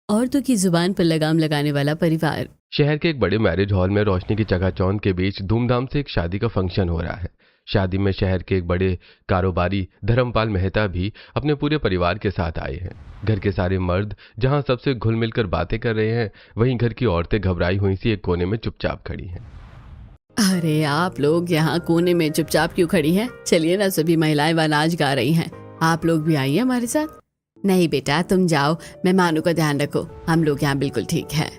औरतों की जुबान पर लगाम लगाने वाला परिवार। शहर के एक बड़े मैरिज हॉल में रोशनी की चकाचौंध के बीच धूमधाम से एक शादी का फंक्शन हो रहा है। शादी में शहर के एक बड़े कारोबारी धर्मपाल मेहता भी अपने पूरे परिवार के साथ आए हैं। घर के सारे मर्द जहां सबसे घुल मिलकर बातें कर रहे हैं, वहीं घर की औरतें घबराई हुई सी एक कोने में चुपचाप खड़ी हैं। अरे आप लोग यहाँ कोने में चुपचाप क्यों खड़ी हैं? चलिए ना, सभी महिलाएं नाच गा रही हैं, आप लोग भी आइए हमारे साथ। नहीं बेटा तुम जाओ, मेहमानों का ध्यान रखो, हम लोग यहाँ बिल्कुल ठीक है।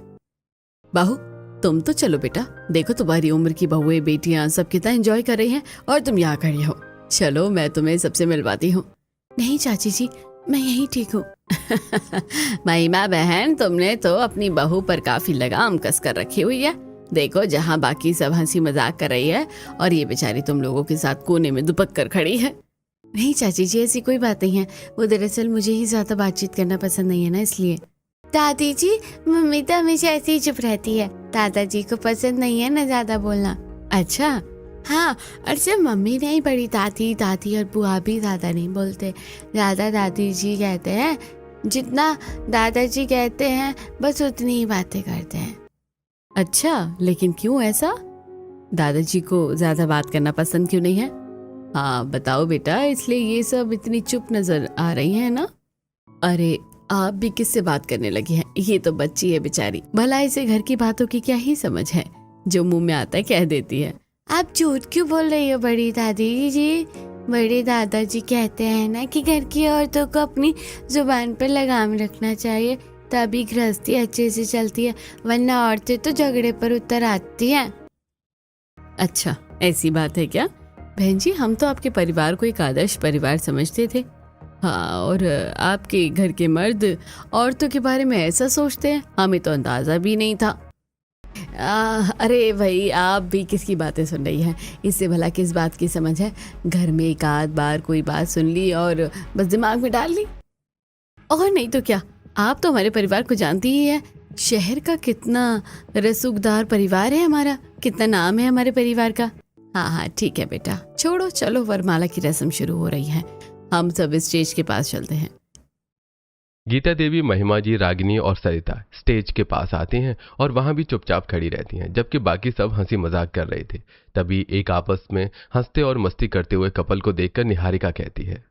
बहू तुम तो चलो बेटा, देखो तुम्हारी उम्र की बहुएं बेटियां सब कितना एंजॉय कर रही हैं और तुम यहाँ खड़ी हो। चलो मैं तुम्हें सबसे मिलवाती हूँ। नहीं चाची जी, मैं यही ठीक हूँ। महिमा बहन, तुमने तो अपनी बहू पर काफी लगाम कस कर रखी हुई है। देखो जहाँ बाकी सब हंसी मजाक कर रही है और ये बेचारी तुम लोगों के साथ कोने में दुपक कर खड़ी है। नहीं चाची जी, ऐसी कोई बात नहीं है, वो दरअसल मुझे ही ज्यादा बातचीत करना पसंद नहीं है ना, इसलिए। दादी जी, मम्मी तो हमेशा ऐसे ही चुप रहती है, दादाजी को पसंद नहीं है ना ज्यादा बोलना। अच्छा हाँ, और सिर्फ मम्मी नहीं, बड़ी दादी दादी और बुआ भी ज्यादा नहीं बोलते, ज्यादा दादी जी कहते हैं। जितना दादाजी कहते हैं बस उतनी ही बातें करते हैं। अच्छा, लेकिन क्यों ऐसा? दादाजी को ज्यादा बात करना पसंद क्यों नहीं है? हाँ बताओ बेटा, इसलिए ये सब इतनी चुप नजर आ रही है ना? अरे आप भी किससे बात करने लगी हैं? ये तो बच्ची है बेचारी, भला इसे घर की बातों की क्या ही समझ है, जो मुंह में आता है कह देती है। आप झूठ क्यों बोल रही हो बड़ी दादी जी? बड़े दादाजी कहते हैं ना कि घर की औरतों को अपनी जुबान पर लगाम रखना चाहिए, तभी गृहस्थी अच्छे से चलती है, वरना औरतें तो झगड़े पर उतर आती हैं। अच्छा ऐसी बात है क्या? बहन जी, हम तो आपके परिवार को एक आदर्श परिवार समझते थे। हाँ, और आपके घर के मर्द औरतों के बारे में ऐसा सोचते हैं, हमें तो अंदाजा भी नहीं था। अरे भाई, आप भी किसकी बातें सुन रही हैं? इससे भला किस बात की समझ है? घर में एक आध बार कोई बात सुन ली और बस दिमाग में डाल ली, और नहीं तो क्या। आप तो हमारे परिवार को जानती ही है, शहर का कितना रसूखदार परिवार है हमारा, कितना नाम है हमारे परिवार का। हाँ हाँ ठीक है बेटा, छोड़ो, चलो वरमाला की रस्म शुरू हो रही है, हम सब स्टेज के पास चलते हैं। गीता देवी, महिमा जी, रागिनी और सरिता स्टेज के पास आती हैं और वहां भी चुपचाप खड़ी रहती हैं, जबकि बाकी सब हंसी मजाक कर रहे थे। तभी एक आपस में हंसते और मस्ती करते हुए कपल को देखकर निहारिका कहती है,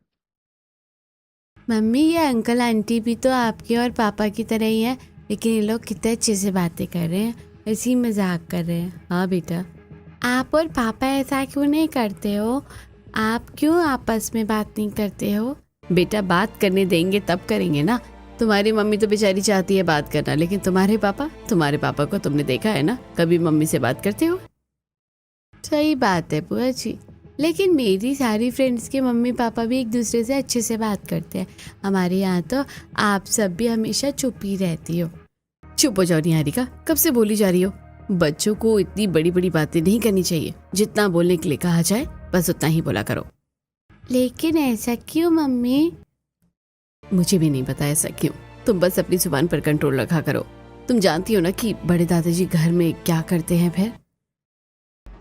मम्मी ये अंकल आंटी भी तो आपके और पापा की तरह ही है, लेकिन ये लोग कितने अच्छे से बातें कर रहे हैं, ऐसी मजाक कर रहे हैं। हाँ बेटा, आप और पापा ऐसा क्यों नहीं करते हो? आप क्यों आपस में बात नहीं करते हो? बेटा बात करने देंगे तब करेंगे ना। तुम्हारी मम्मी तो बेचारी चाहती है बात करना, लेकिन तुम्हारे पापा को तुमने देखा है ना, कभी मम्मी से बात करते हो? सही बात है बुआ जी, लेकिन मेरी सारी फ्रेंड्स के मम्मी पापा भी एक दूसरे से अच्छे से बात करते हैं। हमारे यहाँ तो आप सब भी हमेशा चुप ही रहती हो। चुप हो जाओ निहारिका, कब से बोली जा रही हो? बच्चों को इतनी बड़ी बड़ी बातें नहीं करनी चाहिए, जितना बोलने के लिए कहा जाए बस उतना ही बोला करो। लेकिन ऐसा क्यों मम्मी? मुझे भी नहीं पता ऐसा क्यों, तुम बस अपनी जुबान पर कंट्रोल रखा करो। तुम जानती हो ना कि बड़े दादाजी घर में क्या करते हैं। फिर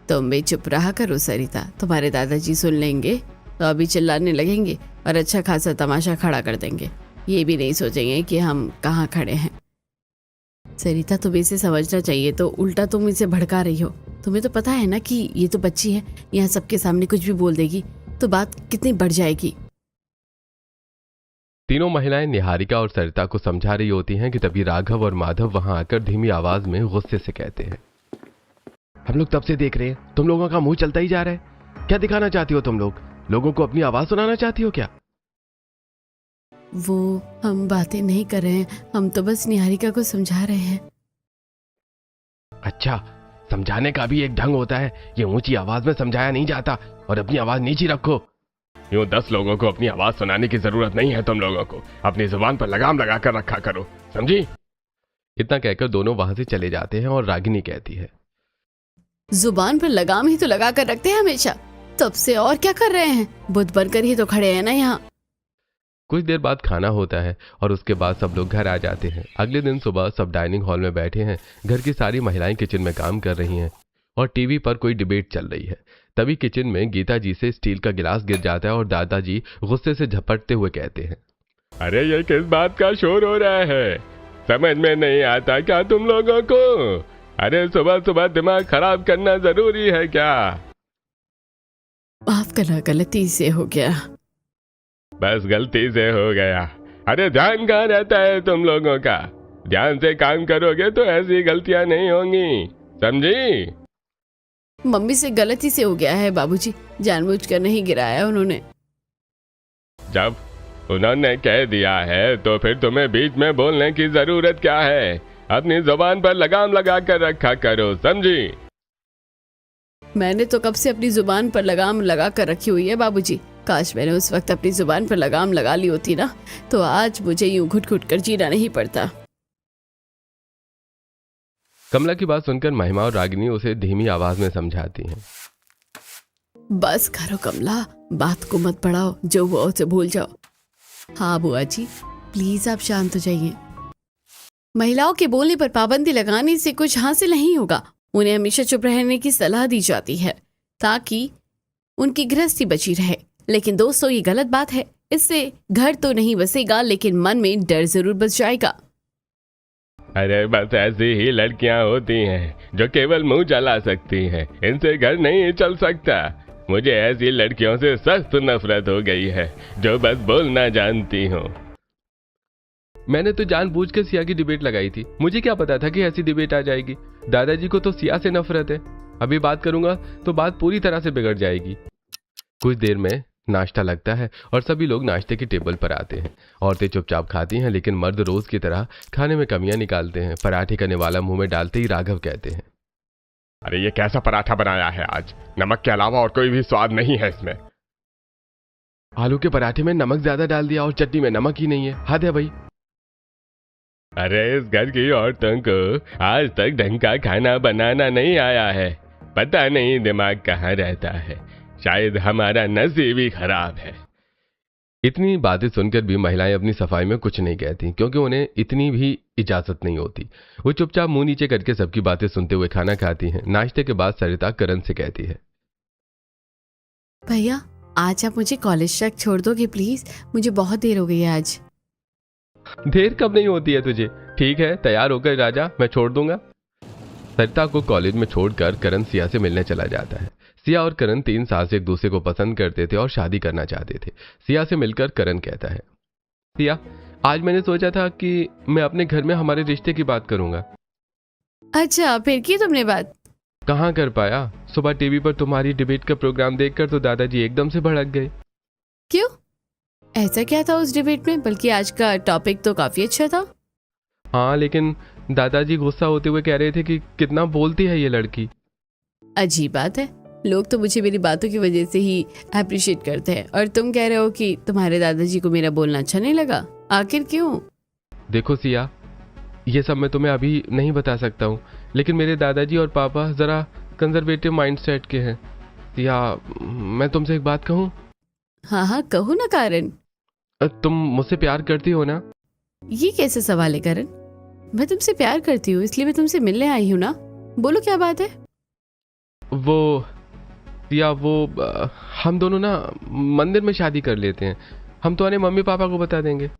तुम भी चुप रहा करो सरिता, तुम्हारे दादाजी सुन लेंगे तो अभी चिल्लाने लगेंगे और अच्छा खासा तमाशा खड़ा कर देंगे, ये भी नहीं सोचेंगे कि हम कहाँ खड़े हैं। सरिता तुम्हें इसे समझना चाहिए, तो उल्टा तुम इसे भड़का रही हो। तुम्हें तो पता है ना कि ये तो बच्ची है, यहाँ सबके सामने कुछ भी बोल देगी तो बात कितनी बढ़ जाएगी। तीनों महिलाएं निहारिका और सरिता को समझा रही होती हैं कि तभी राघव और माधव वहां आकर धीमी आवाज में गुस्से से कहते हैं, हम लोग तब से देख रहे हैं, तुम लोगों का मुंह चलता ही जा रहा है। क्या दिखाना चाहती हो तुम लोग? लोगों को अपनी आवाज सुनाना चाहती हो क्या? वो हम बातें नहीं कर रहे हैं, हम तो बस निहारिका को समझा रहे हैं। अच्छा, समझाने का भी एक ढंग होता है, ये ऊंची आवाज में समझाया नहीं जाता, और अपनी आवाज नीची रखो। यूं 10 लोगों को अपनी आवाज सुनाने की जरूरत नहीं है, तुम लोगों को अपनी जुबान पर लगाम लगा कर रखा करो, समझी? इतना कहकर दोनों वहां से चले जाते हैं और रागिनी कहती है, जुबान पर लगाम ही तो लगा कर रखते हैं हमेशा, तब से और क्या कर रहे हैं? बुद्ध बनकर ही तो खड़े हैं ना यहाँ। कुछ देर बाद खाना होता है और उसके बाद सब लोग घर आ जाते हैं। अगले दिन सुबह सब डाइनिंग हॉल में बैठे हैं। घर की सारी महिलाएं किचन में काम कर रही हैं और टीवी पर कोई डिबेट चल रही है। तभी किचन में गीता जी से स्टील का गिलास गिर जाता है और दादाजी गुस्से से झपटते हुए कहते हैं, अरे ये किस बात का शोर हो रहा है? समझ में नहीं आता क्या तुम लोगों को? अरे सुबह सुबह दिमाग खराब करना जरूरी है क्या? माफ करना, गलती से हो गया। बस गलती से हो गया। अरे ध्यान कहाँ रहता है तुम लोगों का? ध्यान से काम करोगे तो ऐसी गलतियां नहीं होंगी, समझी? मम्मी से गलती से हो गया है बाबूजी, जानबूझकर नहीं गिराया उन्होंने। जब उन्होंने कह दिया है तो फिर तुम्हें बीच में बोलने की जरूरत क्या है? अपनी जुबान पर लगाम लगा कर रखा करो, समझी? मैंने तो कब से अपनी जुबान पर लगाम लगा कर रखी हुई है बाबूजी। काश मैंने उस वक्त अपनी जुबान पर लगाम लगा ली होती ना, तो आज मुझे यूं घुट घुट कर जीना नहीं पड़ता। कमला की बात सुनकर महिमा और रागिनी उसे धीमी आवाज में समझाती हैं। बस करो कमला, बात को मत बढ़ाओ, जो हुआ उसे भूल जाओ। हाँ बुआ जी, प्लीज आप शांत हो जाइए। महिलाओं के बोलने पर पाबंदी लगाने से कुछ हासिल नहीं होगा। उन्हें हमेशा चुप रहने की सलाह दी जाती है ताकि उनकी गृहस्थी बची रहे। लेकिन दोस्तों, ये गलत बात है। इससे घर तो नहीं बसेगा, लेकिन मन में डर जरूर बस जाएगा। अरे बस ऐसी ही लड़कियां होती हैं जो केवल मुंह चला सकती हैं, इनसे घर नहीं चल सकता। मुझे ऐसी लड़कियों से सख्त नफरत हो गई है जो बस बोलना जानती हो। मैंने तो जानबूझ के सिया की डिबेट लगाई थी, मुझे क्या पता था कि ऐसी डिबेट आ जाएगी। दादाजी को तो सिया से नफरत है, अभी बात करूंगा तो बात पूरी तरह से बिगड़ जाएगी। कुछ देर में नाश्ता लगता है और सभी लोग नाश्ते की टेबल पर आते हैं। औरतें चुपचाप खाती हैं, लेकिन मर्द रोज की तरह खाने में कमियां निकालते हैं। पराठे करने वाला मुंह में डालते ही राघव कहते हैं, अरे ये कैसा पराठा बनाया है आज? नमक के अलावा और कोई भी स्वाद नहीं है इसमें। आलू के पराठे में नमक ज्यादा डाल दिया और चटनी में नमक ही नहीं है, हद है भाई। अरे इस घर की औरतों को आज तक ढंग का खाना बनाना नहीं आया है। पता नहीं दिमाग कहाँ रहता है, शायद हमारा नसीब ही खराब है। इतनी बातें सुनकर भी महिलाएं अपनी सफाई में कुछ नहीं कहती, क्योंकि उन्हें इतनी भी इजाजत नहीं होती। वो चुपचाप मुंह नीचे करके सबकी बातें सुनते हुए खाना खाती हैं। नाश्ते के बाद सरिता करण से कहती है, भैया आज आप मुझे कॉलेज तक छोड़ दोगे प्लीज? मुझे बहुत देर हो गई है आज। देर कब नहीं होती है तुझे? ठीक है, तैयार होकर राजा, मैं छोड़ दूंगा। सरिता को कॉलेज में छोड़कर करण सिया से मिलने चला जाता है। सिया और करण 3 साल से एक दूसरे को पसंद करते थे और शादी करना चाहते थे। सिया से मिलकर करण कहता है, सिया आज मैंने सोचा था कि मैं अपने घर में हमारे रिश्ते की बात करूंगा। अच्छा, फिर की तुमने बात? कहाँ कर पाया, सुबह टीवी पर तुम्हारी डिबेट का प्रोग्राम देखकर तो दादाजी एकदम से भड़क गए। क्यों, ऐसा क्या था उस डिबेट में? बल्कि आज का टॉपिक तो काफी अच्छा था। हाँ, लेकिन दादाजी गुस्सा होते हुए कह रहे थे कि कितना बोलती है ये लड़की। अजीब बात है, लोग तो मुझे मेरी बातों की वजह से ही अप्रिशिएट करते हैं, और तुम कह रहे हो कि तुम्हारे दादाजी को मेरा बोलना अच्छा नहीं लगा। आखिर क्यों? देखो सिया, ये सब मैं तुम्हें अभी नहीं बता सकता हूँ, लेकिन मेरे दादाजी और पापा जरा कंजर्वेटिव माइंडसेट के हैं। सिया, मैं तुमसे एक बात कहूँ? हाँ हाँ कहो ना कारण। तुम मुझसे प्यार करती हो ना? ये कैसे सवाल है करण? मैं तुमसे प्यार करती हूँ, इसलिए मैं तुमसे मिलने आई हूँ ना। बोलो क्या बात है? वो सिया, हम दोनों ना मंदिर में शादी कर लेते हैं। हम तुम्हारे मम्मी पापा को बता देंगे।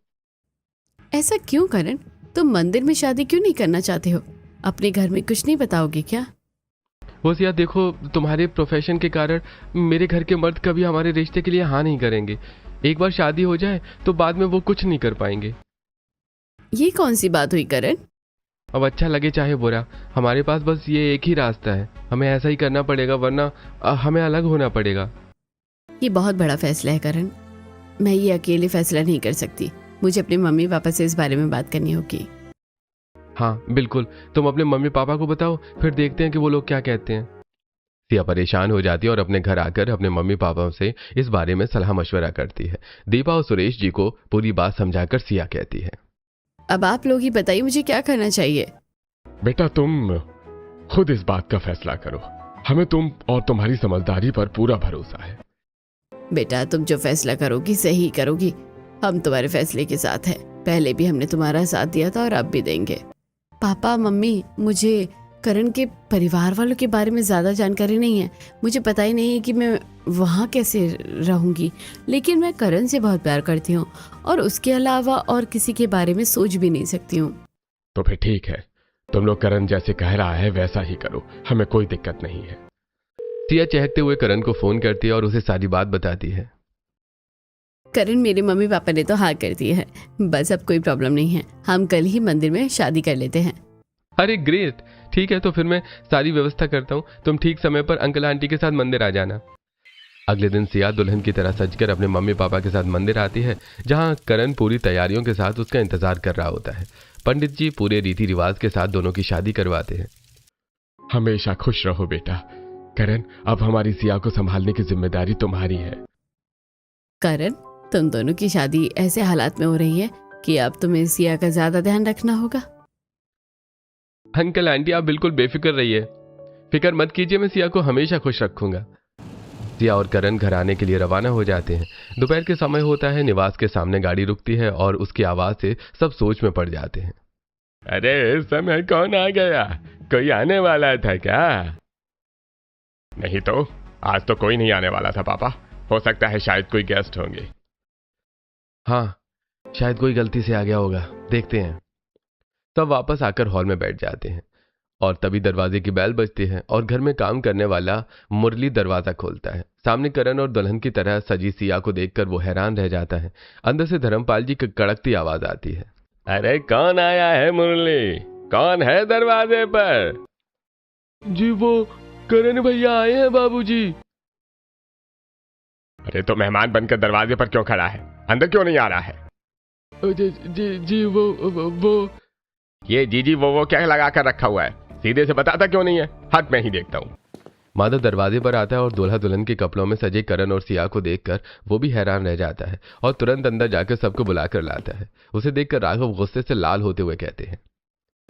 ऐसा क्यों करण? तुम मंदिर में शादी क्यों नहीं करना चाहते हो? अपने घर में कुछ नहीं बताओगे क्या? वो सिया देखो, तुम्हारे प्रोफेशन के कारण मेरे घर के मर्द कभी हमारे रिश्ते के लिए हाँ नहीं करेंगे। एक बार शादी हो जाए तो बाद में वो कुछ नहीं कर पाएंगे। ये कौन सी बात हुई करण? अब अच्छा लगे चाहे बुरा, हमारे पास बस ये एक ही रास्ता है। हमें ऐसा ही करना पड़ेगा, वरना हमें अलग होना पड़ेगा। ये बहुत बड़ा फैसला है करण, मैं ये अकेले फैसला नहीं कर सकती। मुझे अपने मम्मी पापा से इस बारे में बात करनी होगी। हाँ बिल्कुल, तुम अपने मम्मी पापा को बताओ, फिर देखते हैं कि वो लोग क्या कहते हैं। सिया परेशान हो जाती है और अपने घर आकर अपने मम्मी पापा से इस बारे में सलाह मशवरा करती है। दीपा और सुरेश जी को पूरी बात समझाकर सिया कहती है, अब आप लोग ही बताइए मुझे क्या करना चाहिए। बेटा तुम खुद इस बात का फैसला करो, हमें तुम और तुम्हारी समझदारी पर पूरा भरोसा है। बेटा तुम जो फैसला करोगी सही करोगी, हम तुम्हारे फैसले के साथ हैं। पहले भी हमने तुम्हारा साथ दिया था और अब भी देंगे। पापा मम्मी, मुझे करण के परिवार वालों के बारे में ज़्यादा जानकारी नहीं है। मुझे पता ही नहीं है कि मैं वहाँ कैसे रहूँगी, लेकिन मैं करण से बहुत प्यार करती हूँ और उसके अलावा और किसी के बारे में सोच भी नहीं सकती हूँ। तो फिर ठीक है, तुम लोग करण जैसे कह रहा है वैसा ही करो, हमें कोई दिक्कत नहीं है। सिया चहकते हुए करण को फोन करती है और उसे सारी बात बताती है। करण, मेरे मम्मी पापा ने तो हाँ कर दी है, बस अब कोई प्रॉब्लम नहीं है, हम कल ही मंदिर में शादी कर लेते हैं। अरे ग्रेट, ठीक है, तो फिर मैं सारी व्यवस्था करता हूँ, तुम ठीक समय पर अंकल आंटी के साथ मंदिर आ जाना। अगले दिन सिया दुल्हन की तरह सजकर अपने मम्मी पापा के साथ मंदिर आती है, जहाँ करण पूरी तैयारियों के साथ उसका इंतजार कर रहा होता है। पंडित जी पूरे रीति रिवाज के साथ दोनों की शादी करवाते हैं। हमेशा खुश रहो बेटा। करण, अब हमारी सिया को संभालने की जिम्मेदारी तुम्हारी है। करण, तुम दोनों की शादी ऐसे हालात में हो रही है कि अब तुम्हें सिया का ज्यादा ध्यान रखना होगा। अंकल आंटी आप बिल्कुल बेफिक्र रहिए, फिक्र मत कीजिए, मैं सिया को हमेशा खुश रखूंगा। सिया और करण घर आने के लिए रवाना हो जाते हैं। दोपहर के समय होता है, निवास के सामने गाड़ी रुकती है और उसकी आवाज से सब सोच में पड़ जाते हैं। अरे इस समय कौन आ गया? कोई आने वाला था क्या? नहीं तो आज तो कोई नहीं आने वाला था पापा, हो सकता है शायद कोई गेस्ट होंगे। हाँ, शायद कोई गलती से आ गया होगा, देखते हैं। सब वापस आकर हॉल में बैठ जाते हैं और तभी दरवाजे की बेल बजती है और घर में काम करने वाला मुरली दरवाजा खोलता है। सामने करण और दुल्हन की तरह सजी सिया को देखकर वो हैरान रह जाता है। अंदर से धर्मपाल जी की कड़कती आवाज आती है। अरे कौन आया है मुरली? कौन है दरवाजे पर? जी वो करण भैया आए हैं बाबूजी। अरे तो मेहमान बनकर दरवाजे पर क्यों खड़ा है? अंदर क्यों नहीं आ रहा है? जी वो ये जीजी वो क्या लगा कर रखा हुआ है? सीधे से बताता क्यों नहीं है? हट, मैं ही देखता हूँ। माधव दरवाजे पर आता है और दूल्हा दुल्हन के कपड़ों में सजे करण और सिया को देखकर वो भी हैरान रह जाता है और तुरंत अंदर जाकर सबको बुलाकर लाता है। उसे देखकर राघव गुस्से से लाल होते हुए कहते हैं,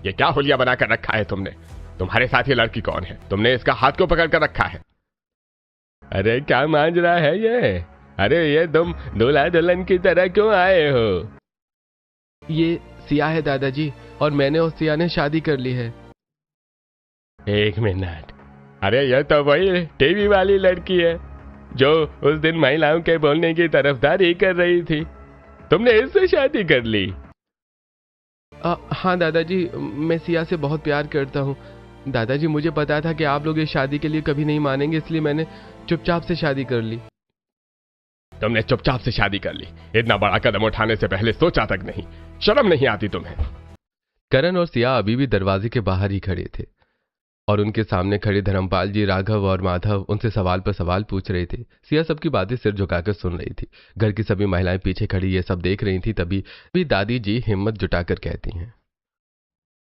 ये क्या हुलिया बनाकर रखा है तुमने? तुम्हारे साथ ये लड़की कौन है? तुमने इसका हाथ क्यों पकड़ कर रखा है? अरे क्या मांझ रहा है ये? अरे ये तुम दूल्हा दुल्हन की तरह क्यों आए हो? ये सिया है दादाजी, और मैंने और सिया ने शादी कर ली है। एक मिनट, अरे ये तो वही टीवी वाली लड़की है जो उस दिन महिलाओं के बोलने की तरफदारी कर रही थी। तुमने इससे शादी कर ली? हाँ दादाजी, मैं सिया से बहुत प्यार करता हूँ। दादाजी मुझे पता था कि आप लोग इस शादी के लिए कभी नहीं मानेंगे, इसलिए मैंने चुपचाप से शादी कर ली। तुमने चुपचाप से शादी कर ली? इतना बड़ा कदम उठाने से पहले सोचा तक नहीं? शर्म नहीं आती तुम्हें? करण और सिया अभी भी दरवाजे के बाहर ही खड़े थे और उनके सामने खड़े धर्मपाल जी, राघव और माधव उनसे सवाल पर सवाल पूछ रहे थे। सिया सबकी बातें सिर झुकाकर सुन रही थी। घर की सभी महिलाएं पीछे खड़ी ये सब देख रही थी। तभी भी दादी जी हिम्मत जुटाकर कहती हैं,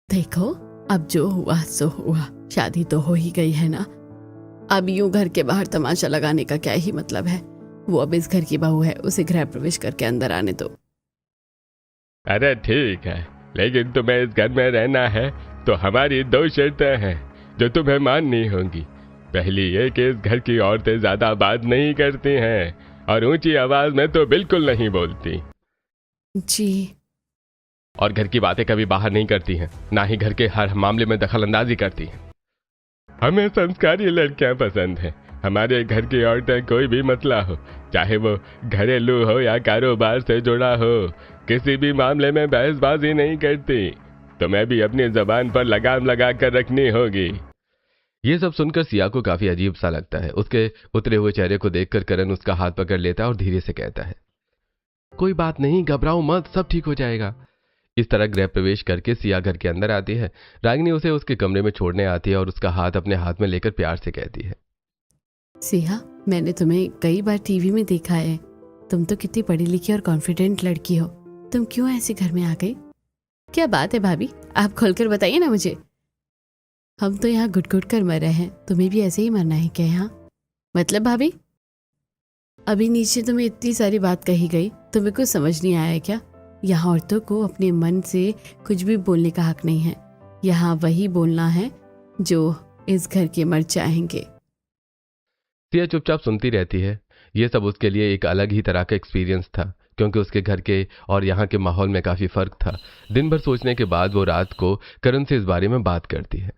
देखो, अब जो हुआ सो हुआ, शादी तो हो ही गई है ना। अब यूं घर के बाहर तमाशा लगाने का क्या ही मतलब है। वो अब इस घर की बहू है, उसे गृह प्रवेश करके अंदर आने दो। अरे ठीक है, लेकिन तुम्हें इस घर में रहना है तो हमारी 2 शर्तें हैं जो तुम्हें माननी होंगी। पहली ये कि इस घर की औरतें ज्यादा बात नहीं करती हैं और ऊंची आवाज में तो बिल्कुल नहीं बोलती। जी। और घर की बातें कभी बाहर नहीं करती हैं, ना ही घर के हर मामले में दखल अंदाजी करती हैं। हमें संस्कारी लड़कियां पसंद हैं। हमारे घर की औरतें कोई भी मसला हो, चाहे वो घरेलू हो या कारोबार से जुड़ा हो, किसी भी मामले में बहसबाजी नहीं करती। तुम्हें भी अपनी जबान पर लगाम लगा कर रखनी होगी। ये सब सुनकर सिया को काफी अजीब सा लगता है। उसके उतरे हुए चेहरे को देखकर करण उसका हाथ पकड़ लेता है और धीरे से कहता है, कोई बात नहीं, घबराओ मत, सब ठीक हो जाएगा। इस तरह गृह प्रवेश करके सिया घर के अंदर आती है। रागिनी उसे उसके कमरे में छोड़ने आती है और उसका हाथ अपने हाथ में लेकर प्यार से कहती है, सिया, मैंने तुम्हें कई बार टीवी में देखा है। तुम तो कितनी पढ़ी लिखी और कॉन्फिडेंट लड़की हो। तुम क्यों ऐसे घर में आ गई? क्या बात है भाभी, आप खोलकर बताइए ना मुझे। हम तो यहाँ घुट घुट कर मर रहे हैं, तुम्हें भी ऐसे ही मरना है क्या यहाँ? मतलब भाभी, अभी नीचे तुम्हें इतनी सारी बात कही गई, तुम्हें कुछ समझ नहीं आया क्या? यहाँ औरतों को अपने मन से कुछ भी बोलने का हक नहीं है। यहाँ वही बोलना है जो इस घर के मर्द चाहेंगे। सिया चुपचाप सुनती रहती है। ये सब उसके लिए एक अलग ही तरह का एक्सपीरियंस था, क्योंकि उसके घर के और यहाँ के माहौल में काफी फर्क था। दिन भर सोचने के बाद वो रात को करण से इस बारे में बात करती है।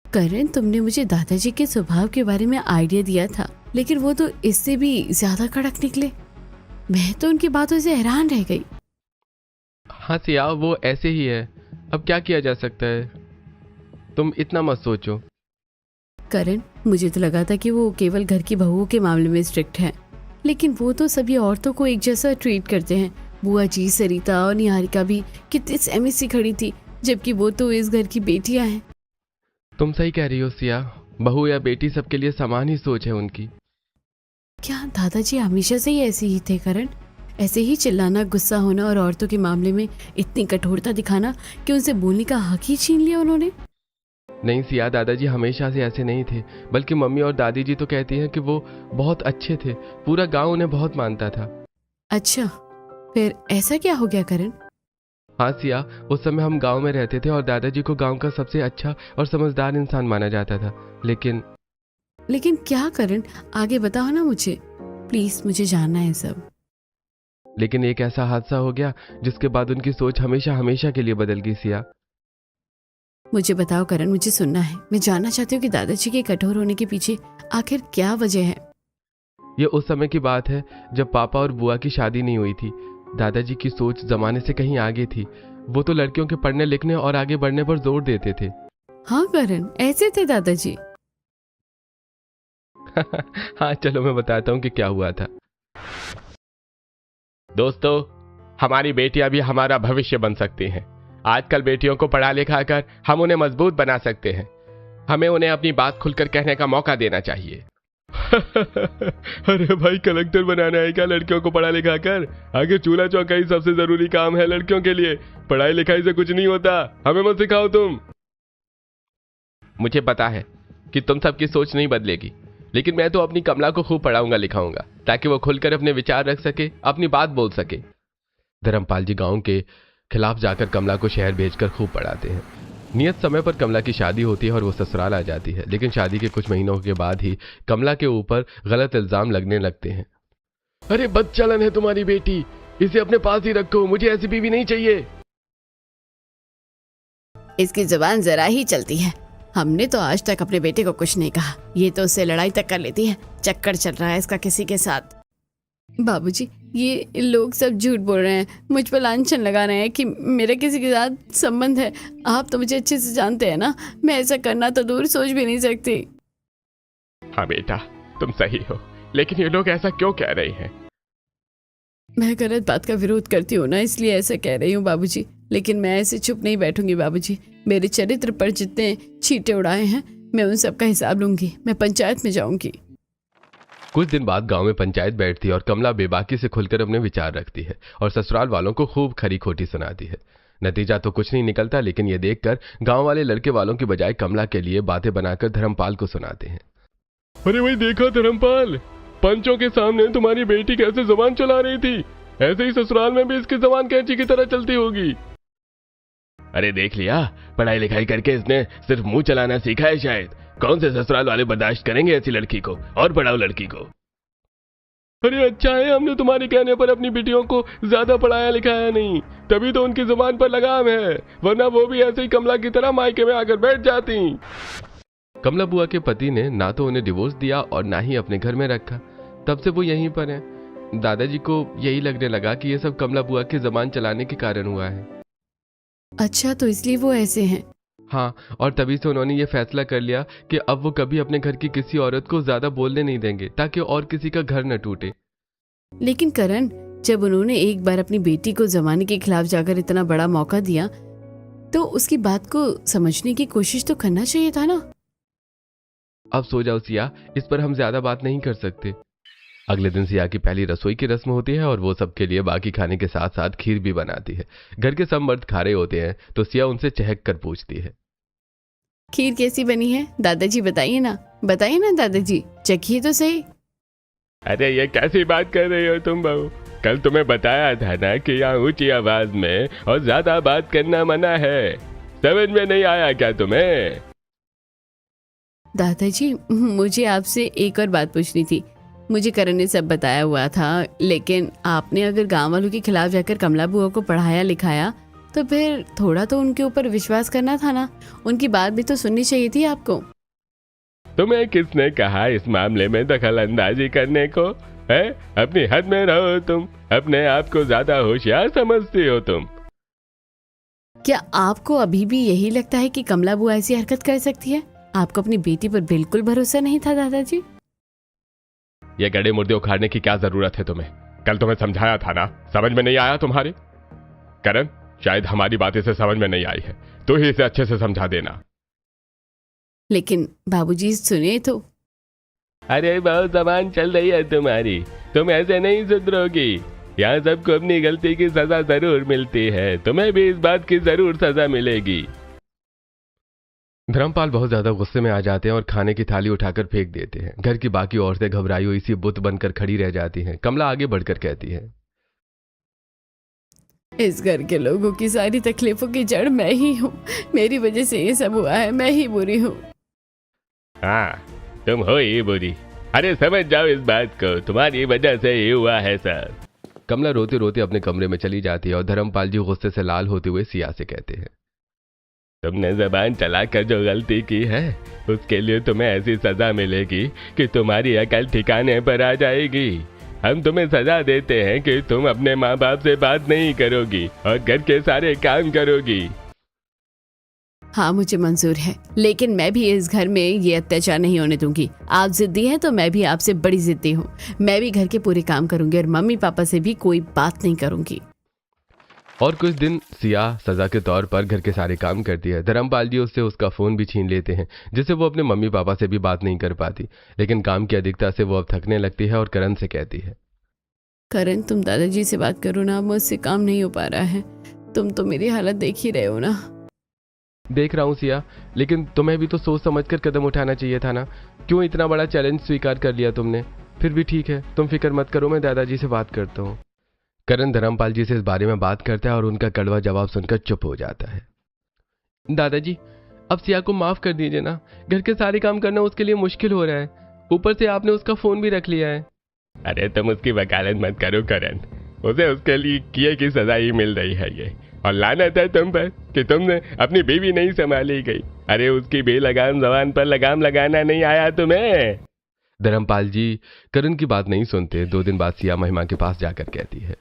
करण, तुमने मुझे दादाजी के स्वभाव के बारे में आइडिया दिया था, लेकिन वो तो इससे भी ज्यादा कड़क निकले। मैं तो उनकी बातों से हैरान रह गई। हाँ सिया, वो ऐसे ही है, अब क्या किया जा सकता है, तुम इतना मत सोचो। करण, मुझे तो लगा था कि वो केवल घर की बहुओं के मामले में स्ट्रिक्ट है, लेकिन वो तो सभी औरतों को एक जैसा ट्रीट करते हैं। बुआ जी, सरिता और निहारिका भी कितनी सहमी सी खड़ी थी, जबकि वो तो इस घर की बेटियां हैं। तुम सही कह रही हो सिया, बहू या बेटी सबके लिए समान ही सोच है उनकी। क्या दादाजी हमेशा से ही ऐसे ही थे करण? ऐसे ही चिल्लाना, गुस्सा होना और औरतों के मामले में इतनी कठोरता दिखाना कि उनसे बोलने का हक ही छीन लिया उन्होंने? नहीं सिया, दादाजी हमेशा से ऐसे नहीं थे, बल्कि मम्मी और दादी जी तो कहती हैं कि वो बहुत अच्छे थे, पूरा गांव उन्हें बहुत मानता था। अच्छा, फिर ऐसा क्या हो गया करण? हाँ सिया, उस समय हम गांव में रहते थे और दादाजी को गांव का सबसे अच्छा और समझदार इंसान माना जाता था, लेकिन क्या करण? आगे बताओ ना मुझे, प्लीज, मुझे जानना है सब। लेकिन एक ऐसा हादसा हो गया जिसके बाद उनकी सोच हमेशा हमेशा के लिए बदल गई सिया। मुझे बताओ करण, मुझे सुनना है। मैं जानना चाहती हूँ कि दादाजी के कठोर होने के पीछे आखिर क्या वजह है। ये उस समय की बात है जब पापा और बुआ की शादी नहीं हुई थी। दादाजी की सोच जमाने से कहीं आगे थी, वो तो लड़कियों के पढ़ने लिखने और आगे बढ़ने पर जोर देते थे। हाँ करण, ऐसे थे दादाजी? हाँ चलो मैं बताता हूँ कि क्या हुआ था। दोस्तों, हमारी बेटियां भी हमारा भविष्य बन सकती हैं। आजकल बेटियों को पढ़ा लिखा कर हम उन्हें मजबूत बना सकते हैं। हमें उन्हें अपनी बात खुलकर कहने का मौका देना चाहिए। अरे भाई, कलेक्टर बनाना है क्या लड़कियों को पढ़ा लिखा कर? आगे चूल्हा चौका ही सबसे जरूरी काम है लड़कियों के लिए, पढ़ाई लिखाई से कुछ नहीं होता, हमें मत सिखाओ तुम। मुझे पता है कि तुम सबकी सोच नहीं बदलेगी, लेकिन मैं तो अपनी कमला को खूब पढ़ाऊंगा लिखाऊंगा ताकि वो खुलकर अपने विचार रख सके, अपनी बात बोल सके। धर्मपाल जी गांव के खिलाफ जाकर कमला को शहर भेजकर खूब पढ़ाते हैं। नियत समय पर कमला की शादी होती है और वो ससुराल आ जाती है, लेकिन शादी के कुछ महीनों के बाद ही कमला के ऊपर गलत इल्जाम लगने लगते हैं। अरे बदचलन है तुम्हारी बेटी, इसे अपने पास ही रखो, मुझे ऐसी बीवी नहीं चाहिए। इसकी जुबान जरा ही चलती है। हमने तो आज तक अपने बेटे को कुछ नहीं कहा, ये तो उससे लड़ाई तक कर लेती है। चक्कर चल रहा है इसका किसी के साथ। बाबूजी, ये लोग सब झूठ बोल रहे हैं, मुझ पर लांछन लगा रहे हैं कि मेरा किसी के साथ संबंध है। आप तो मुझे अच्छे से जानते हैं ना, मैं ऐसा करना तो दूर सोच भी नहीं सकती। हाँ बेटा, तुम सही हो, लेकिन ये लोग ऐसा क्यों कह रहे हैं? मैं गलत बात का विरोध करती हूँ ना, इसलिए ऐसा कह रही हूँ बाबूजी। लेकिन मैं ऐसे चुप नहीं बैठूंगी बाबूजी। मेरे चरित्र पर जितने छींटे उड़ाए हैं, मैं उन सब का हिसाब लूंगी। मैं पंचायत में जाऊंगी। कुछ दिन बाद गांव में पंचायत बैठती है और कमला बेबाकी से खुलकर अपने विचार रखती है और ससुराल वालों को खूब खरी खोटी सुनाती है। नतीजा तो कुछ नहीं निकलता, लेकिन ये देखकर गांव वाले लड़के वालों की बजाय कमला के लिए बातें बनाकर धर्मपाल को सुनाते हैं। अरे भाई देखा धर्मपाल, पंचों के सामने तुम्हारी बेटी कैसे जुबान चला रही थी, ऐसे ही ससुराल में भी इसकी जुबान कैंची की तरह चलती होगी। अरे देख लिया, पढ़ाई लिखाई करके इसने सिर्फ मुंह चलाना सीखा है शायद। कौन से ससुराल वाले बर्दाश्त करेंगे ऐसी लड़की को? और पढ़ाओ लड़की को। अरे अच्छा है हमने तुम्हारे कहने पर अपनी बेटियों को ज्यादा पढ़ाया लिखाया नहीं, तभी तो उनकी जुबान पर लगाम है, वरना वो भी ऐसे ही कमला की तरह मायके में आकर बैठ जाती। कमला बुआ के पति ने ना तो उन्हें डिवोर्स दिया और ना ही अपने घर में रखा, तब से वो यहीं पर हैं। दादाजी को यही लगने लगा कि ये सब कमला बुआ की जबान चलाने के कारण हुआ है। अच्छा, तो इसलिए वो ऐसे हैं? हाँ, और तभी से उन्होंने ये फैसला कर लिया कि अब वो कभी अपने घर की किसी औरत को ज्यादा बोलने नहीं देंगे, ताकि और किसी का घर न टूटे। लेकिन करण, जब उन्होंने एक बार अपनी बेटी को जमाने के खिलाफ जाकर इतना बड़ा मौका दिया, तो उसकी बात को समझने की कोशिश तो करना चाहिए था ना। अब सो जाओ सिया, इस पर हम ज्यादा बात नहीं कर सकते। अगले दिन सिया की पहली रसोई की रस्म होती है और वो सबके लिए बाकी खाने के साथ साथ खीर भी बनाती है। घर के सब मर्द खा रहे होते हैं तो सिया उनसे चहक कर पूछती है, खीर कैसी बनी है दादाजी? बताइए ना दादाजी, चखिए तो सही। अरे ये कैसी बात कर रही हो तुम बहू? कल तुम्हें बताया था ना कि यहाँ ऊंची आवाज में और ज्यादा बात करना मना है, समझ में नहीं आया क्या तुम्हें? दादाजी, मुझे आपसे एक और बात पूछनी थी। मुझे करण ने सब बताया हुआ था, लेकिन आपने अगर गांव वालों के खिलाफ जाकर कमला बुआ को पढ़ाया लिखाया, तो फिर थोड़ा तो उनके ऊपर विश्वास करना था ना, उनकी बात भी तो सुननी चाहिए थी आपको। तुम्हें किसने कहा इस मामले में दखल अंदाजी करने को? है, अपनी हद में रहो तुम, अपने आप को ज्यादा होशियार समझती हो तुम। क्या आपको अभी भी यही लगता है कि कमला बुआ ऐसी हरकत कर सकती है? आपको अपनी बेटी पर बिल्कुल भरोसा नहीं था दादाजी? ये गड़े मुर्दे उखाड़ने की क्या जरूरत है तुम्हें? कल तुम्हें समझाया था ना, समझ में नहीं आया तुम्हारे? करण, शायद हमारी बात इसे समझ में नहीं आई है, तो ही इसे अच्छे से समझा देना। लेकिन बाबूजी सुने तो। अरे बहुत जबान चल रही है तुम्हारी, तुम ऐसे नहीं सुधरोगी। यहाँ सबको अपनी गलती की सजा जरूर मिलती है, तुम्हें भी इस बात की जरूर सजा मिलेगी। धर्मपाल बहुत ज्यादा गुस्से में आ जाते हैं और खाने की थाली उठाकर फेंक देते हैं। घर की बाकी औरतें घबराई हुई सी बुत बनकर खड़ी रह जाती हैं। कमला आगे बढ़कर कहती है, इस घर के लोगों की सारी तकलीफों की जड़ मैं ही हूँ। मेरी वजह से ये सब हुआ है, मैं ही बुरी हूँ। हाँ, तुम हो ही बुरी। अरे समझ जाओ इस बात को, तुम्हारी वजह से ही हुआ है सर। कमला रोते रोते अपने कमरे में चली जाती है और धर्मपाल जी गुस्से से लाल होते हुए सिया से कहते हैं, तुमने जबान चलाकर जो गलती की है उसके लिए तुम्हें ऐसी सजा मिलेगी कि तुम्हारी अकल ठिकाने पर आ जाएगी। हम तुम्हें सजा देते हैं कि तुम अपने माँ बाप से बात नहीं करोगी और घर के सारे काम करोगी। हाँ मुझे मंजूर है, लेकिन मैं भी इस घर में ये अत्याचार नहीं होने दूंगी। आप जिद्दी हैं तो मैं भी आपसे बड़ी जिद्दी हूँ। मैं भी घर के पूरे काम करूंगी और मम्मी पापा से भी कोई बात नहीं करूंगी। और कुछ दिन सिया सजा के तौर पर घर के सारे काम करती है। धर्मपाल जी उससे उसका फोन भी छीन लेते हैं, जिससे वो अपने मम्मी पापा से भी बात नहीं कर पाती। लेकिन काम की अधिकता से वो अब थकने लगती है और करण से कहती है, करण तुम दादाजी से बात करो ना, मुझसे काम नहीं हो पा रहा है। तुम तो मेरी हालत देख ही रहे हो ना। देख रहा हूँ सिया, लेकिन तुम्हें भी तो सोच समझकर कदम उठाना चाहिए था ना। क्यों इतना बड़ा चैलेंज स्वीकार कर लिया तुमने? फिर भी ठीक है, तुम फिक्र मत करो, मैं दादाजी से बात करता हूँ। करण धर्मपाल जी से इस बारे में बात करता है और उनका कड़वा जवाब सुनकर चुप हो जाता है। दादाजी, अब सिया को माफ कर दीजिए ना। घर के सारे काम करना उसके लिए मुश्किल हो रहा है, ऊपर से आपने उसका फोन भी रख लिया है। अरे तुम उसकी वकालत मत करो करण, उसे उसके लिए किए की सजा ही मिल रही है ये। और लानत है तुम पर कि तुमने अपनी बीवी नहीं संभाली गई। अरे उसकी बेलगाम जबान पर लगाम लगाना नहीं आया तुम्हें। धर्मपाल जी करण की बात नहीं सुनते। 2 दिन बाद सिया महिमा के पास जाकर कहती है,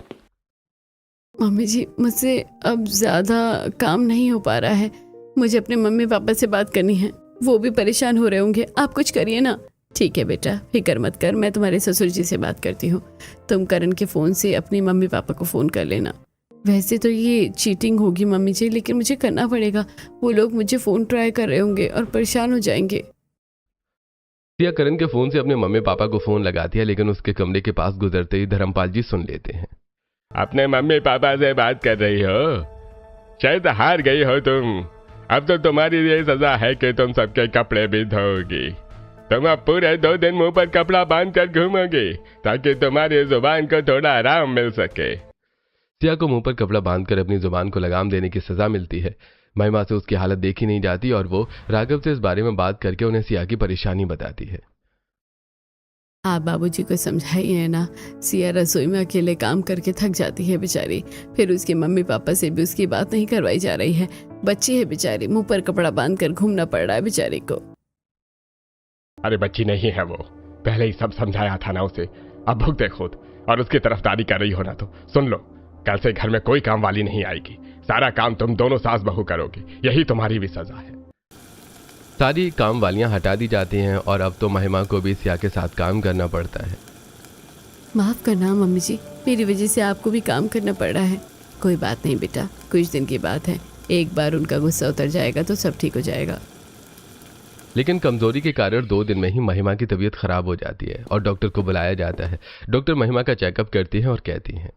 मम्मी जी मुझसे अब ज्यादा काम नहीं हो पा रहा है। मुझे अपने मम्मी पापा से बात करनी है, वो भी परेशान हो रहे होंगे। आप कुछ करिए ना। ठीक है बेटा, फिक्र मत कर, मैं तुम्हारे ससुर जी से बात करती हूँ। तुम करण के फ़ोन से अपनी मम्मी पापा को फ़ोन कर लेना। वैसे तो ये चीटिंग होगी मम्मी जी, लेकिन मुझे करना पड़ेगा। वो लोग मुझे फ़ोन ट्राई कर रहे होंगे और परेशान हो जाएंगे। सिया करण के फोन से अपने मम्मी पापा को फोन लगाती है, लेकिन उसके कमरे के पास गुजरते ही धर्मपाल जी सुन लेते हैं। अपने मम्मी पापा से बात कर रही हो? शायद हार गई हो तुम। अब तो तुम्हारी ये सजा है कि तुम सबके कपड़े भी धोगी। तुम अब पूरे 2 दिन मुंह पर कपड़ा बांध कर घूमोगी ताकि तुम्हारी जुबान को थोड़ा आराम मिल सके। सिया को मुंह पर कपड़ा बांधकर अपनी जुबान को लगाम देने की सजा मिलती है। महिमा से उसकी हालत देखी नहीं जाती और वो राघव से इस बारे में बात करके उन्हें सिया की परेशानी बताती है। आप बाबूजी को समझाइए ना। सिया रसोई में अकेले काम करके थक जाती है बेचारी, फिर उसके मम्मी पापा से भी उसकी बात नहीं करवाई जा रही है। बच्ची है बेचारी, मुंह पर कपड़ा बांध कर घूमना पड़ रहा है बेचारी को। अरे बच्ची नहीं है वो, पहले ही सब समझाया था ना उसे। अब भुगते खुद और उसकी तरफदारी कर रही हो ना। तो सुन लो, कल से घर में कोई काम वाली नहीं आएगी। सारा काम तुम दोनों सास बहू करोगी, यही तुम्हारी भी सजा है। सारी काम वालियां हटा दी जाती हैं और अब तो महिमा को भी सिया के साथ काम करना पड़ता है। माफ करना मम्मी जी, मेरी वजह से आपको भी काम करना पड़ रहा है। कोई बात नहीं बेटा, कुछ दिन की बात है। एक बार उनका गुस्सा उतर जाएगा तो सब ठीक हो जाएगा। लेकिन कमजोरी के कारण 2 दिन में ही महिमा की तबीयत खराब हो जाती है और डॉक्टर को बुलाया जाता है। डॉक्टर महिमा का चेकअप करती है और कहती हैं,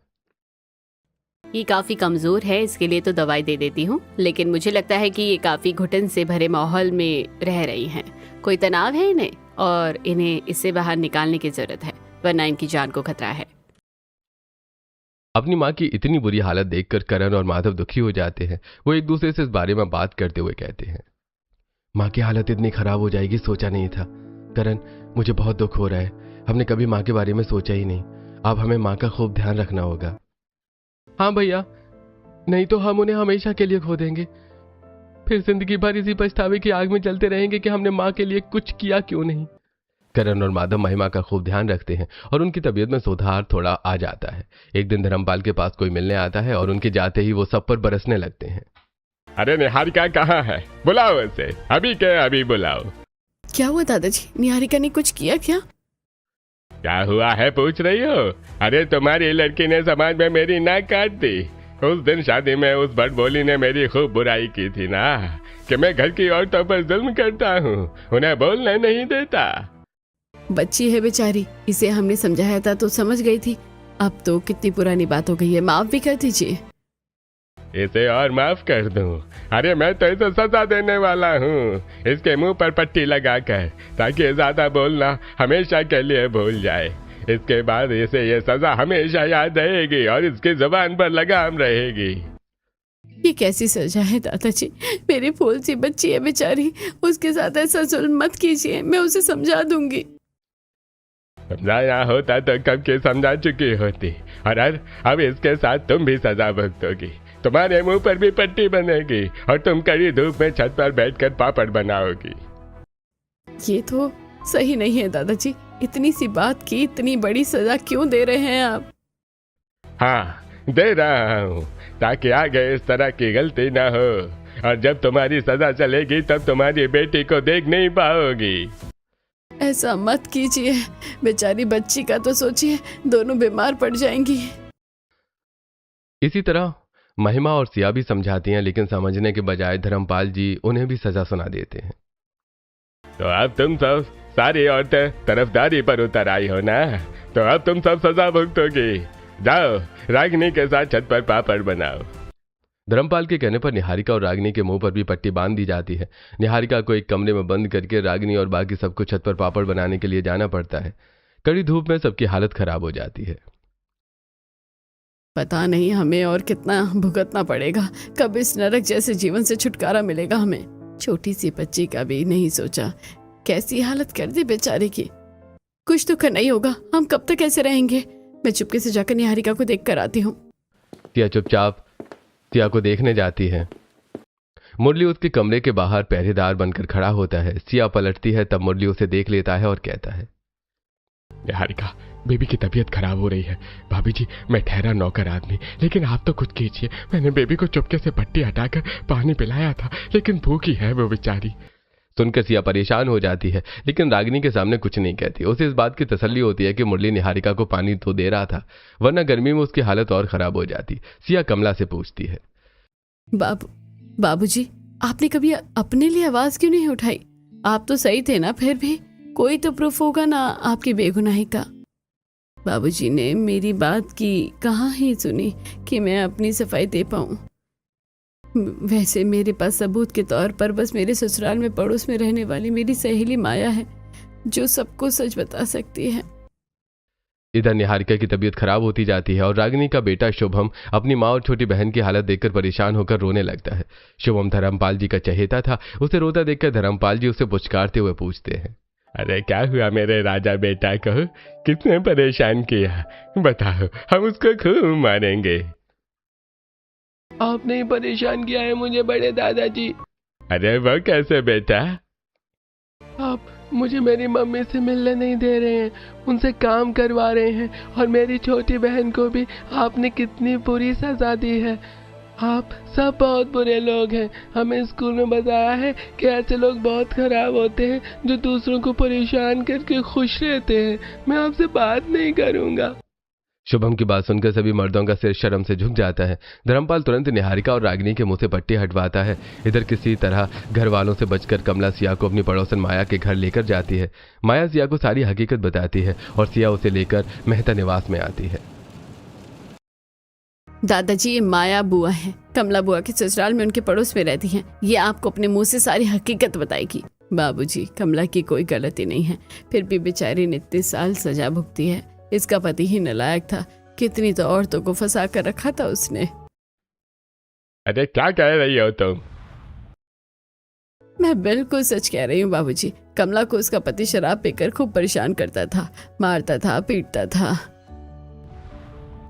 ये काफ़ी कमज़ोर है, इसके लिए तो दवाई दे देती हूँ, लेकिन मुझे लगता है कि ये काफ़ी घुटन से भरे माहौल में रह रही हैं। कोई तनाव है इन्हें और इन्हें इससे बाहर निकालने की ज़रूरत है, वरना इनकी जान को खतरा है। अपनी माँ की इतनी बुरी हालत देखकर करण और माधव दुखी हो जाते हैं। वो एक दूसरे से इस बारे में बात करते हुए कहते हैं, माँ की हालत इतनी खराब हो जाएगी सोचा नहीं था। करण, मुझे बहुत दुख हो रहा है। हमने कभी माँ के बारे में सोचा ही नहीं। अब हमें माँ का खूब ध्यान रखना होगा। हाँ भैया, नहीं तो हम उन्हें हमेशा के लिए खो देंगे। फिर जिंदगी भर इसी पछतावे की आग में जलते रहेंगे कि हमने माँ के लिए कुछ किया क्यों नहीं। करण और माधव महिमा का खूब ध्यान रखते हैं और उनकी तबीयत में सुधार थोड़ा आ जाता है। एक दिन धर्मपाल के पास कोई मिलने आता है और उनके जाते ही वो सब पर बरसने लगते हैं। अरे निहारिका कहाँ है? बुलाओ उसे, अभी के अभी बुलाओ। क्या हुआ दादाजी, निहारिका ने कुछ किया क्या? क्या हुआ है पूछ रही हो? अरे तुम्हारी लड़की ने समाज में मेरी नाक काट दी। उस दिन शादी में उस बड़बोली ने मेरी खूब बुराई की थी ना, कि मैं घर की औरतों पर जुल्म करता हूँ, उन्हें बोलने नहीं देता। बच्ची है बेचारी, इसे हमने समझाया था तो समझ गई थी। अब तो कितनी पुरानी बात हो गई है, माफ भी कर दीजिए। इसे और माफ कर दूं? अरे मैं तो इसे सजा देने वाला हूँ, इसके मुंह पर पट्टी लगाकर, ताकि ज्यादा बोलना हमेशा के लिए भूल जाए। इसके बाद इसे ये सजा हमेशा याद रहेगी और इसकी जुबान पर लगाम रहेगी। ये कैसी सजा है दादाजी? मेरी फूल सी बच्ची है बेचारी, उसके साथ ऐसा जुल्म मत कीजिए, मैं उसे समझा दूंगी। समझाया होता तो कब के समझा चुकी होती। और अब इसके साथ तुम भी सजा भुगतोगी। तुम्हारे मुंह पर भी पट्टी बनेगी और तुम कड़ी धूप में छत पर बैठकर पापड़ बनाओगी। ये तो सही नहीं है दादाजी, इतनी सी बात की इतनी बड़ी सजा क्यों दे रहे हैं आप? हाँ, दे रहा हूँ, ताकि आगे इस तरह की गलती ना हो, और जब तुम्हारी सजा चलेगी तब तुम्हारी बेटी को देख नहीं पाओगी। ऐसा मत कीजिए, बेचारी बच्ची का तो सोचिए, दोनों बीमार पड़ जाएंगी। इसी तरह महिमा और सिया भी समझाती हैं, लेकिन समझने के बजाय धर्मपाल जी उन्हें भी सजा सुना देते हैं। तो अब तुम सब सारी औरतें तरफदारी पर उतर आई हो ना, तो अब तुम सब सजा भुगतोगी। जाओ, रागिनी के साथ छत पर पापड़ बनाओ। धर्मपाल के कहने पर निहारिका और रागिनी के मुंह पर भी पट्टी बांध दी जाती है। निहारिका को एक कमरे में बंद करके रागिनी और बाकी सबको छत पर पापड़ बनाने के लिए जाना पड़ता है। कड़ी धूप में सबकी हालत खराब हो जाती है। पता नहीं हमें और कितना भुगतना पड़ेगा, कब इस नरक जैसे जीवन से छुटकारा मिलेगा हमें। छोटी सी बच्ची का भी नहीं सोचा, कैसी हालत कर दी बेचारे की। कुछ तो करना ही होगा, हम कब तक ऐसे रहेंगे? मैं चुपके से जाकर निहारिका को देख कर आती हूँ। सिया चुपचाप सिया को देखने जाती है। मुरली उसके कमरे के बाहर पहरेदार बनकर खड़ा होता है। सिया पलटती है, तब मुरली उसे देख लेता है और कहता है, निहारिका, बेबी की तबीयत खराब हो रही है। भाभी जी, मैं ठहरा नौकर आदमी, लेकिन आप तो कुछ कीजिए। मैंने बेबी को चुपके से पट्टी हटाकर पानी पिलाया था, लेकिन भूखी है वो बेचारी। सुनकर सिया परेशान हो जाती है, लेकिन रागिनी के सामने कुछ नहीं कहती। उसे इस बात की तसल्ली होती है कि मुरली निहारिका को पानी तो दे रहा था, वरना गर्मी में उसकी हालत और खराब हो जाती। सिया कमला से पूछती है, बाबूजी, आपने कभी अपने लिए आवाज क्यों नहीं उठाई? आप तो सही थे ना, फिर भी कोई तो प्रूफ होगा ना आपकी बेगुनाही का। बाबूजी ने मेरी बात की कहाँ ही सुनी कि मैं अपनी सफाई दे पाऊं। वैसे मेरे पास सबूत के तौर पर बस मेरे ससुराल में पड़ोस में रहने वाली मेरी सहेली माया है, जो सबको सच बता सकती है। इधर निहारिका की तबीयत खराब होती जाती है और रागिनी का बेटा शुभम अपनी माँ और छोटी बहन की हालत देखकर परेशान होकर रोने लगता है। शुभम धर्मपाल जी का चहेता था। उसे रोता देखकर धर्मपाल जी उसे पुचकारते हुए पूछते हैं, अरे क्या हुआ मेरे राजा बेटा को? किसने परेशान किया? बताओ, हम उसको खूब मारेंगे। आपने ही परेशान किया है मुझे बड़े दादाजी। अरे वो कैसे बेटा? आप मुझे मेरी मम्मी से मिलने नहीं दे रहे हैं, उनसे काम करवा रहे हैं, और मेरी छोटी बहन को भी आपने कितनी बुरी सजा दी है। आप सब बहुत बुरे लोग हैं। हमें स्कूल में बताया है कि ऐसे लोग बहुत खराब होते हैं जो दूसरों को परेशान करके खुश रहते हैं। मैं आपसे बात नहीं करूंगा। शुभम की बात सुनकर सभी मर्दों का सिर शर्म से झुक जाता है। धर्मपाल तुरंत निहारिका और रागिनी के मुंह से पट्टी हटवाता है। इधर किसी तरह घर वालों से बचकर कमला सिया को अपनी पड़ोसन माया के घर लेकर जाती है। माया सिया को सारी हकीकत बताती है और सिया उसे लेकर मेहता निवास में आती है। दादाजी, ये माया बुआ है, कमला बुआ के ससुराल में उनके पड़ोस में रहती हैं। ये आपको अपने मुंह से सारी हकीकत बताएगी। बाबूजी, कमला की कोई गलती नहीं है, फिर भी बेचारी ने इतने साल सजा भुगती है। इसका पति ही नालायक था, कितनी तो औरतों को फंसा कर रखा था उसने। अरे क्या कह रही हो तुम? मैं बिल्कुल सच कह रही हूँ बाबूजी। कमला को उसका पति शराब पीकर खूब परेशान करता था, मारता था, पीटता था।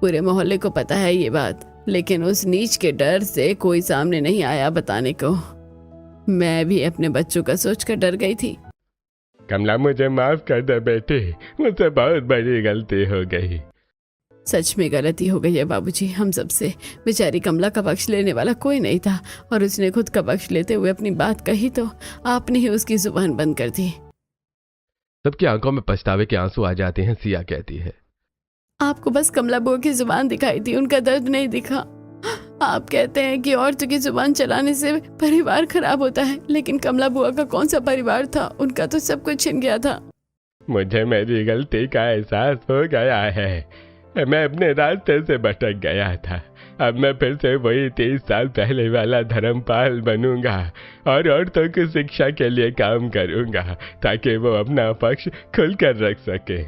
पूरे मोहल्ले को पता है ये बात, लेकिन उस नीच के डर से कोई सामने नहीं आया बताने को। मैं भी अपने बच्चों का सोचकर डर गई थी। कमला, मुझे माफ कर दे बेटी, मुझसे बहुत बड़ी गलती हो गई। सच में गलती हो गई है बाबूजी हम सबसे। बेचारी कमला का पक्ष लेने वाला कोई नहीं था और उसने खुद का पक्ष लेते हुए अपनी बात कही तो आपने ही उसकी जुबान बंद कर दी। सबकी आंखों में पछतावे के आंसू आ जाते हैं। सिया कहती है, आपको बस कमला बुआ की जुबान दिखाई थी, उनका दर्द नहीं दिखा। आप कहते हैं कि औरतों की जुबान चलाने से परिवार खराब होता है, लेकिन कमला बुआ का कौन सा परिवार था, उनका तो सब कुछ छिन गया था। मुझे मेरी गलती का एहसास हो गया है। मैं अपने रास्ते से भटक गया था। अब मैं फिर से वही 30 साल पहले वाला धर्मपाल बनूंगा और औरतों की शिक्षा के लिए काम करूंगा ताकि वो अपना पक्ष खुलकर रख सके।